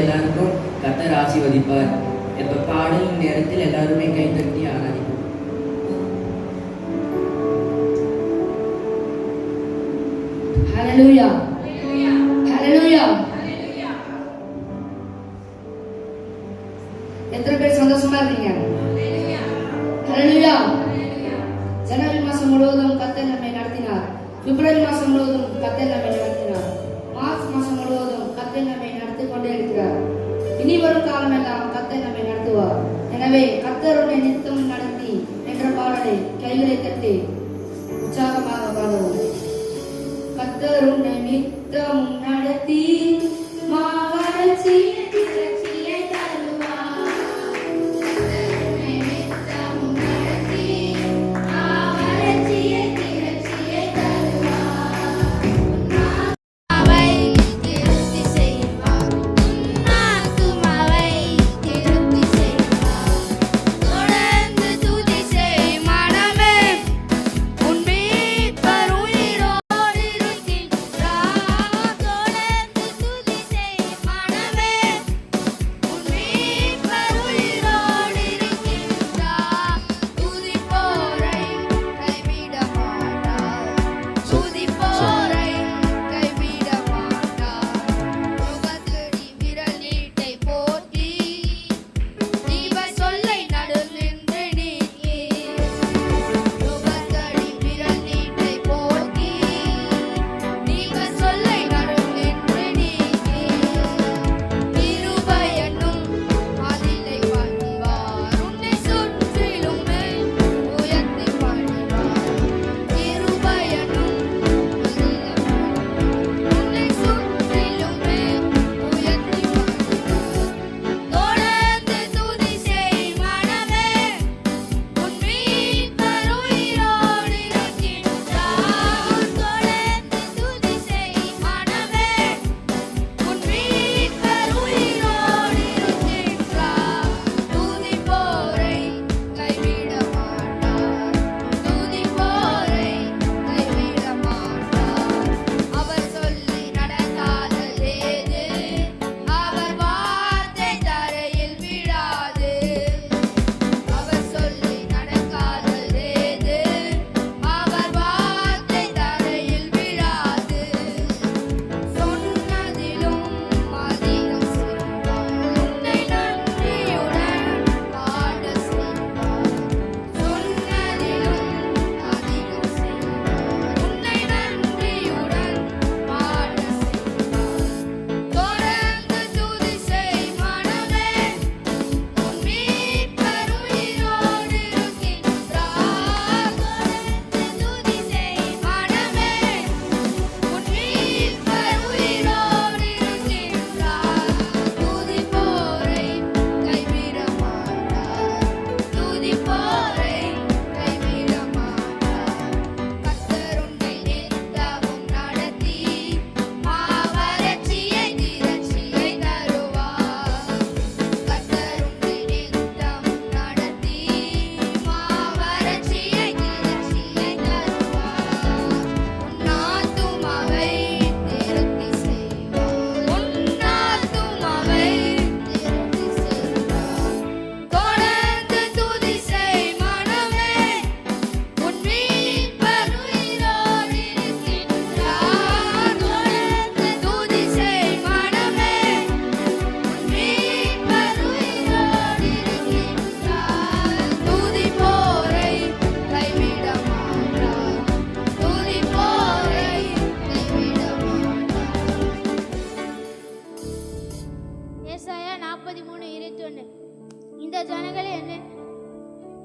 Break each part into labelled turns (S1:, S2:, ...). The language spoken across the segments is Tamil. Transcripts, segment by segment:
S1: எல்லாருக்கும் கர்த்தர் ஆசீர்வதிப்பார். இப்ப பாடல் நேரத்தில் எல்லாருமே கைத்தட்டி ஆராதிப்போம்.
S2: ஹல்லேலூயா, ஹல்லேலூயா. எத்தனை பேர் சந்தோஷமா இருக்கீங்க? ஹல்லேலூயா. ஜனவரி மாசம் முழுவதும் கர்த்தர் நம்மை நடத்தினார். பிப்ரவரி மாசம் முழுவதும் கர்த்தர் நம்மை நடத்தினார். மார்ச் மாசம் முழுவதும் கர்த்தர் நம்மை நடத்தி கொண்டே இருக்கிறார். இனி வரும் காலம் எல்லாம் கர்த்தர் நம்மை நடத்துவார். எனவே கர்த்தர் உன்னை நித்தம் நடத்தி என்ற பாடலை கைகளை தட்டி உற்சாகமாக பாடுவோம். கர்த்தர் உன்னை நித்தம் நடத்தி மாவளர்ச்சி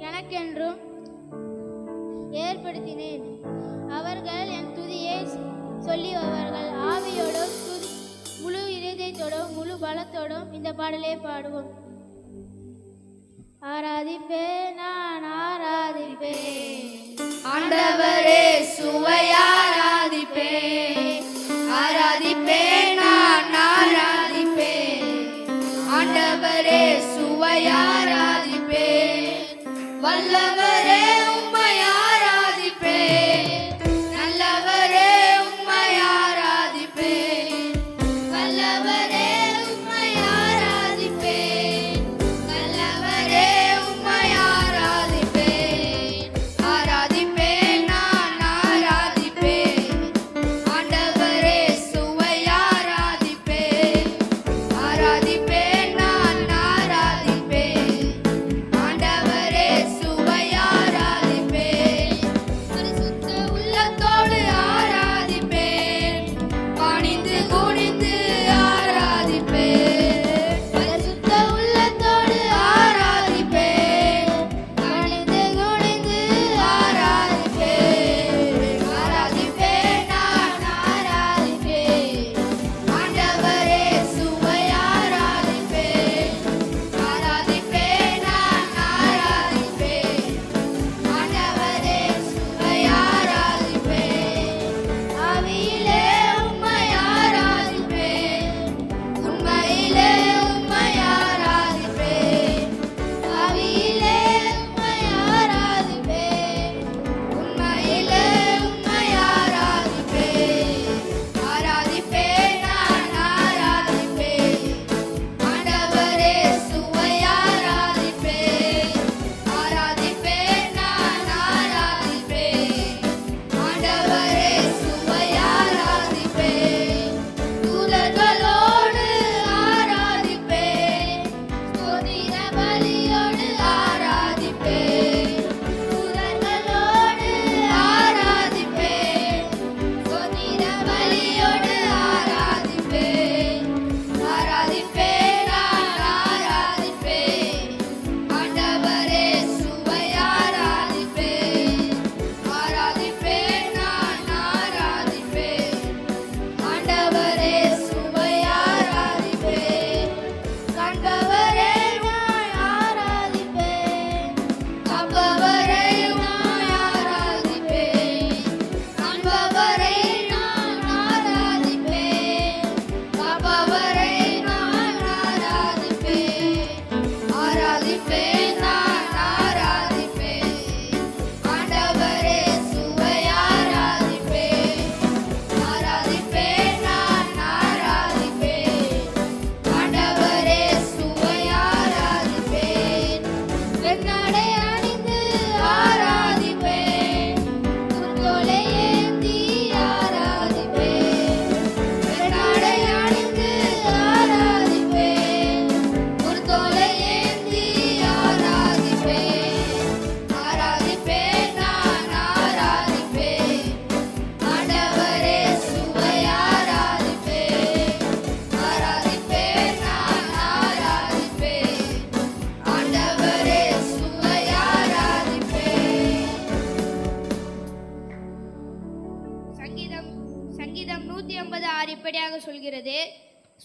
S3: எனக்கென்றும் ஏற்படுத்தினேன். அவர்கள் என் துதியை சொல்லியவர்கள் ஆவியோடும் முழு இதயத்தோடும் முழு பலத்தோடும் இந்த பாடலை பாடுவோம். ஆராதிப்பேன், நான் ஆராதிப்பேன்
S2: ஆண்டவரே, சுவை ஆராதிப்பேன். ஆராதிப்பேன், நான் ஆராதிப்பேன் ஆண்டவரே, சுவை ஆராதிப்பேன். வல்லவரே, உம்மை ஆராதிப்பேன். நல்லவரே, உம்மை ஆராதிப்பேன். வல்லவரே, உம்மை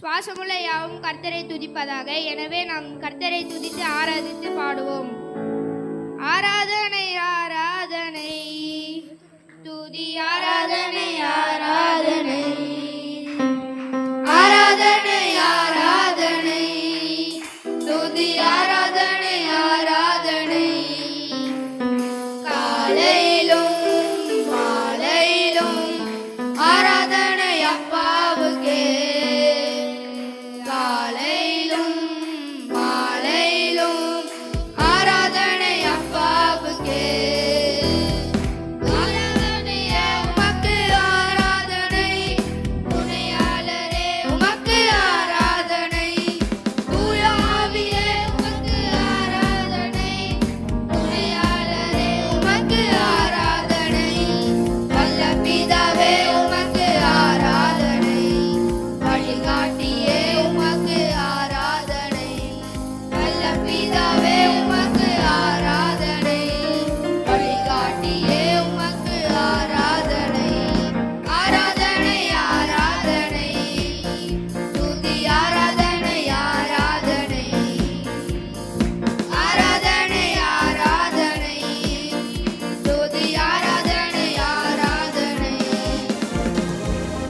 S3: சுவாசமுள்ள யாவும் கர்த்தரை துதிப்பதாக. எனவே நாம் கர்த்தரை துதித்து ஆராதித்து பாடுவோம். ஆராதனை ஆராதனை துதி ஆராதனை ஆராதனை
S2: ஆராதனை ஆராதனை துதி ஆராதனை ஆராதனை காலையிலும் மாலையிலும் ஆராதனை அப்பாவுக்கே காலையிலும் மாலையிலும் ஆராதனை அப்பாவுக்கே ஆராதனையே உமக்கு ஆராதனை துணையாளரே உமக்கு ஆராதனை தூய ஆவியே உமக்கு ஆராதனை துணையாளரே உமக்கு ஆராதனை வல்ல பிதாவே உமக்கு ஆராதனை வழிகாட்டியே உமக்கு ஆராதனை வல்ல பிதாவே உமக்கு ஆராதனை வழிகாட்டியே உமக்கு ஆராதனை ஆராதனை ஆராதனை துதி ஆராதனை ஆராதனை ஆராதனை ஆராதனை துதி ஆராதனை ஆராதனை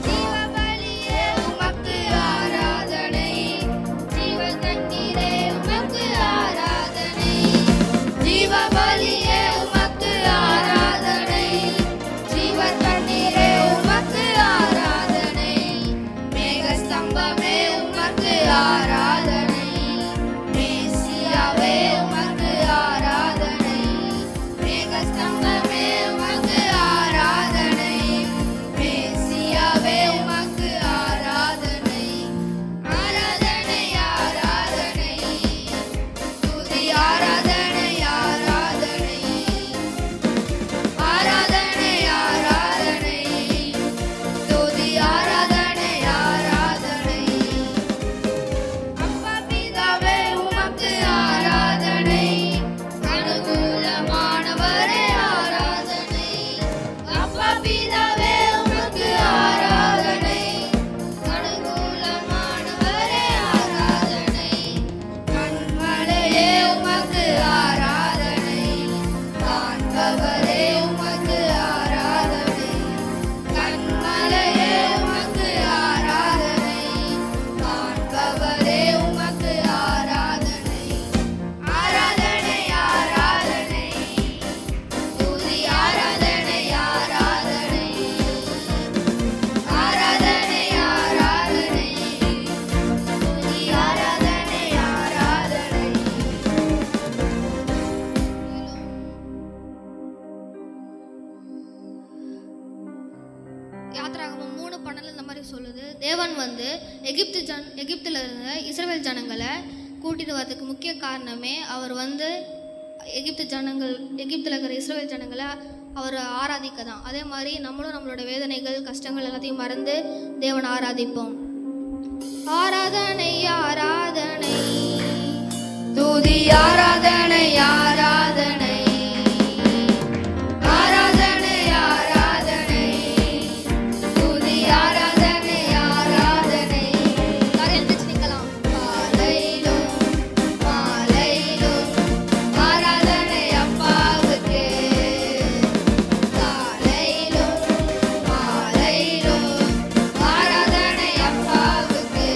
S2: ஜீவபலியே உமக்கு ஆராதனை ஜீவ தண்ணீரே உமக்கு ஆராதனை ஜீவபலியே உமக்கு ஆராதனை ஜீவ தண்ணீரே உமக்கு ஆராதனை மேகஸ்தம்பமே உமக்கு ஆராதனை மேசியாவே உமக்கு ஆராதனை மேகஸ்தம்பமே உமக்கு ஆராதனை மேசியாவே உமக்கு ஆராதனை ஆராதனை ஆராதனை துதி ஆராதனை ஆராதனை ஆராதனை ஆராதனை துதி ஆராதனை ஆராதனை அப்பா பிதாவே உமக்கு ஆராதனை அனுகூலமானவரே ஆராதனை அப்பா பிதாவே உமக்கு ஆராதனை அனுகூலமானவரே ஆராதனை கண்மலையே உமக்கு ஆராதனை காண்பவரே உமக்கு ஆராதனை கண்மலையே உமக்கு ஆராதனை காண்பவரே உமக்கு ஆராதனை ஆராதனை ஆராதனை துதி ஆராதனை ஆராதனை ஆராதனை ஆராதனை துதி ஆராதனை ஆராதனை
S4: யாத்திராகமம் 3:12 இந்த மாதிரி சொல்லுது. தேவன் வந்து எகிப்துல இருந்த இஸ்ரவேல் ஜனங்களை கூட்டிட்டு வரதுக்கு முக்கிய காரணமே அவர் வந்து எகிப்துல இருக்கிற இஸ்ரவேல் ஜனங்களை அவர் ஆராதிக்க தான். அதே மாதிரி நம்மளும் நம்மளோட வேதனைகள் கஷ்டங்கள் எல்லாத்தையும் மறந்து தேவனை ஆராதிப்போம். ஆராதனை ஆராதனை
S2: துதி ஆராதனை ஆராதனை ஆராதனை ஆராதனை துதி ஆராதனை ஆராதனை
S4: எழுந்திரிச்சு நிற்கலாம்.
S2: காலையிலும் மாலையிலும் ஆராதனை அப்பாவுக்கே காலையிலும் மாலையிலும் ஆராதனை அப்பாவுக்கே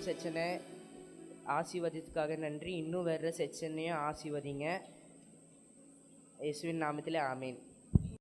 S5: செக்ஷனை ஆசீர்வதித்துக்காக நன்றி. இன்னும் வர்ற செக்ஷனையும் ஆசீர்வதிங்க. இயேசுவின் நாமத்திலே ஆமேன்.